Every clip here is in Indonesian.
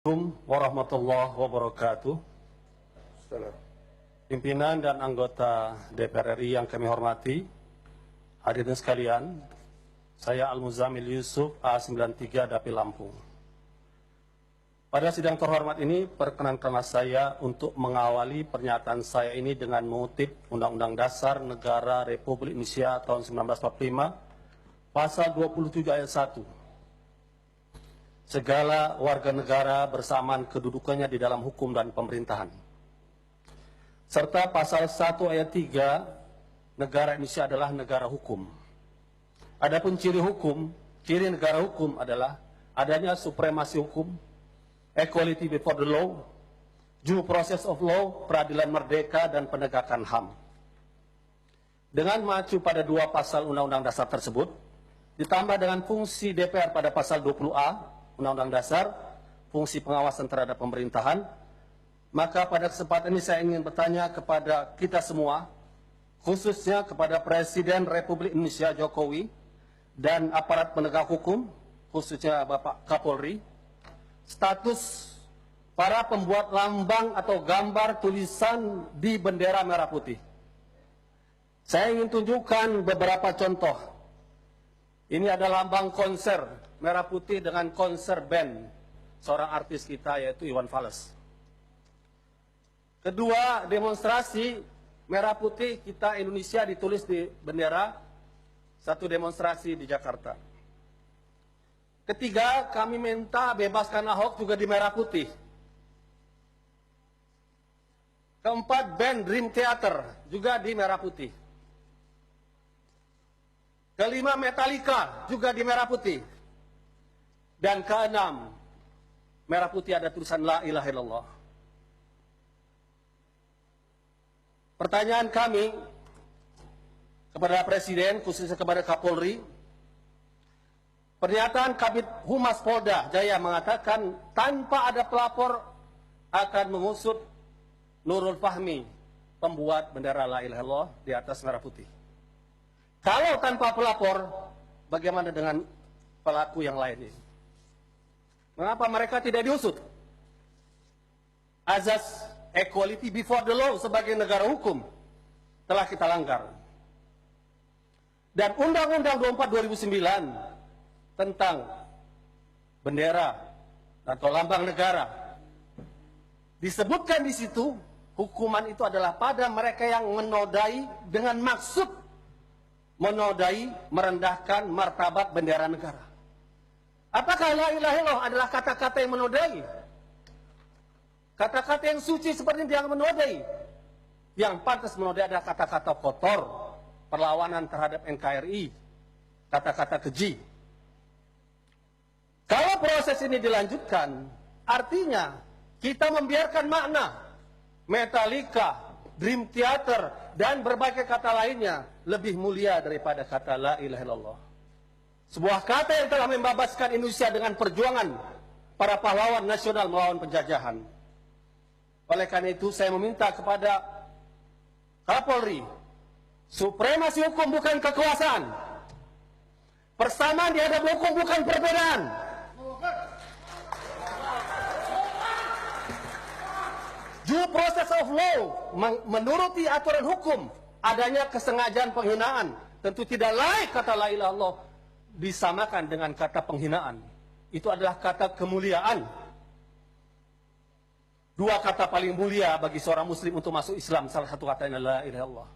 Assalamualaikum warahmatullahi wabarakatuh. Pimpinan dan anggota DPR RI yang kami hormati, hadirin sekalian, saya Al-Muzamil Yusuf A93 Dapil Lampung. Pada sidang terhormat ini, perkenankanlah saya untuk mengawali pernyataan saya ini dengan mengutip Undang-Undang Dasar Negara Republik Indonesia tahun 1945, Pasal 27 ayat 1. Segala warga negara bersamaan kedudukannya di dalam hukum dan pemerintahan. Serta pasal 1 ayat 3, negara Indonesia adalah negara hukum. Adapun ciri negara hukum adalah adanya supremasi hukum, equality before the law, due process of law, peradilan merdeka, dan penegakan HAM. Dengan mengacu pada dua pasal Undang-Undang Dasar tersebut, ditambah dengan fungsi DPR pada pasal 20A, Undang-Undang Dasar, fungsi pengawasan terhadap pemerintahan, maka pada kesempatan ini saya ingin bertanya kepada kita semua, khususnya kepada Presiden Republik Indonesia Jokowi dan aparat penegak hukum, khususnya Bapak Kapolri, status para pembuat lambang atau gambar tulisan di bendera merah putih. Saya ingin tunjukkan beberapa contoh. Ini adalah lambang konser merah putih dengan konser band seorang artis kita yaitu Iwan Fals. Kedua, demonstrasi merah putih kita Indonesia ditulis di bendera, satu demonstrasi di Jakarta. Ketiga, kami minta bebaskan Ahok juga di merah putih. Keempat, band Dream Theater juga di merah putih. Kelima, Metallica juga di merah putih. Dan keenam, merah putih ada tulisan La ilaha illallah. Pertanyaan kami kepada Presiden, khususnya kepada Kapolri, pernyataan Kabid Humas Polda Jaya mengatakan tanpa ada pelapor akan mengusut Nurul Fahmi, pembuat bendera La ilaha illallah di atas merah putih. Kalau tanpa pelapor, bagaimana dengan pelaku yang lain ini? Mengapa mereka tidak diusut? Azas equality before the law sebagai negara hukum telah kita langgar. Dan Undang-Undang 24 2009 tentang bendera atau lambang negara disebutkan di situ hukuman itu adalah pada mereka yang menodai dengan maksud menodai, merendahkan martabat bendera negara. Apakah la ilaha illallah adalah kata-kata yang menodai? Kata-kata yang suci seperti yang menodai. Yang pantas menodai adalah kata-kata kotor, perlawanan terhadap NKRI, kata-kata keji. Kalau proses ini dilanjutkan, artinya kita membiarkan makna Metallica, Dream Theater, dan berbagai kata lainnya lebih mulia daripada kata la ilaha illallah. Sebuah kata yang telah membebaskan Indonesia dengan perjuangan para pahlawan nasional melawan penjajahan. Oleh karena itu saya meminta kepada Kapolri, supremasi hukum bukan kekuasaan. Persamaan di hadapan hukum bukan perbedaan. Due process of law, menuruti aturan hukum, adanya kesengajaan penghinaan, tentu tidak layak kata la ilaha illallah disamakan dengan kata penghinaan. Itu adalah kata kemuliaan. Dua kata paling mulia bagi seorang muslim untuk masuk Islam, salah satu katanya la ilaha illallah.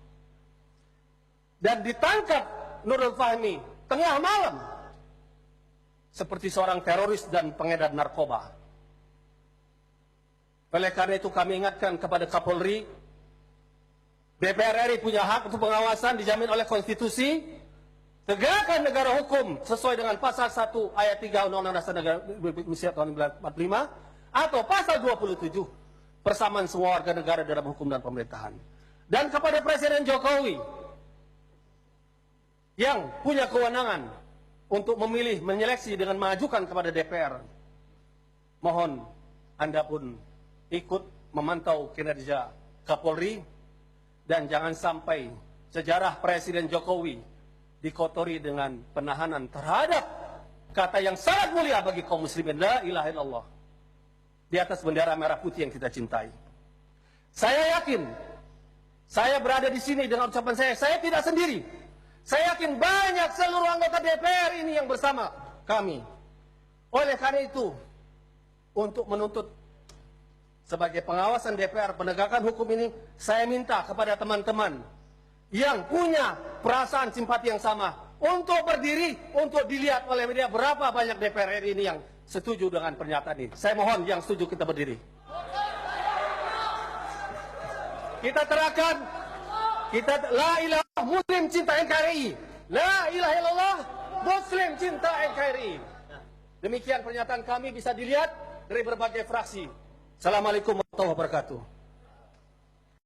Dan ditangkap Nurul Fahmi tengah malam seperti seorang teroris dan pengedar narkoba. Oleh karena itu kami ingatkan kepada Kapolri, DPR RI punya hak untuk pengawasan dijamin oleh konstitusi. Tegakkan negara hukum sesuai dengan pasal 1 ayat 3 Undang-Undang Dasar Negara Republik Indonesia tahun 1945 atau pasal 27 persamaan semua warga negara dalam hukum dan pemerintahan. Dan kepada Presiden Jokowi yang punya kewenangan untuk memilih, menyeleksi dengan mengajukan kepada DPR, mohon Anda pun ikut memantau kinerja Kapolri dan jangan sampai sejarah Presiden Jokowi dikotori dengan penahanan terhadap kata yang sangat mulia bagi kaum muslimin, la ilaha illallah. di atas bendera merah putih yang kita cintai. Saya yakin, saya berada di sini dengan ucapan saya tidak sendiri. Saya yakin banyak seluruh anggota DPR ini yang bersama kami. Oleh karena itu, untuk menuntut sebagai pengawasan DPR penegakan hukum ini, saya minta kepada teman-teman yang punya perasaan simpati yang sama untuk berdiri, untuk dilihat oleh media berapa banyak DPR RI ini yang setuju dengan pernyataan ini. Saya mohon yang setuju kita berdiri. Kita terangkan, kita la ilaha muslim cinta NKRI, la ilaha illallah muslim cinta NKRI. Demikian pernyataan kami bisa dilihat dari berbagai fraksi. Assalamualaikum warahmatullahi wabarakatuh.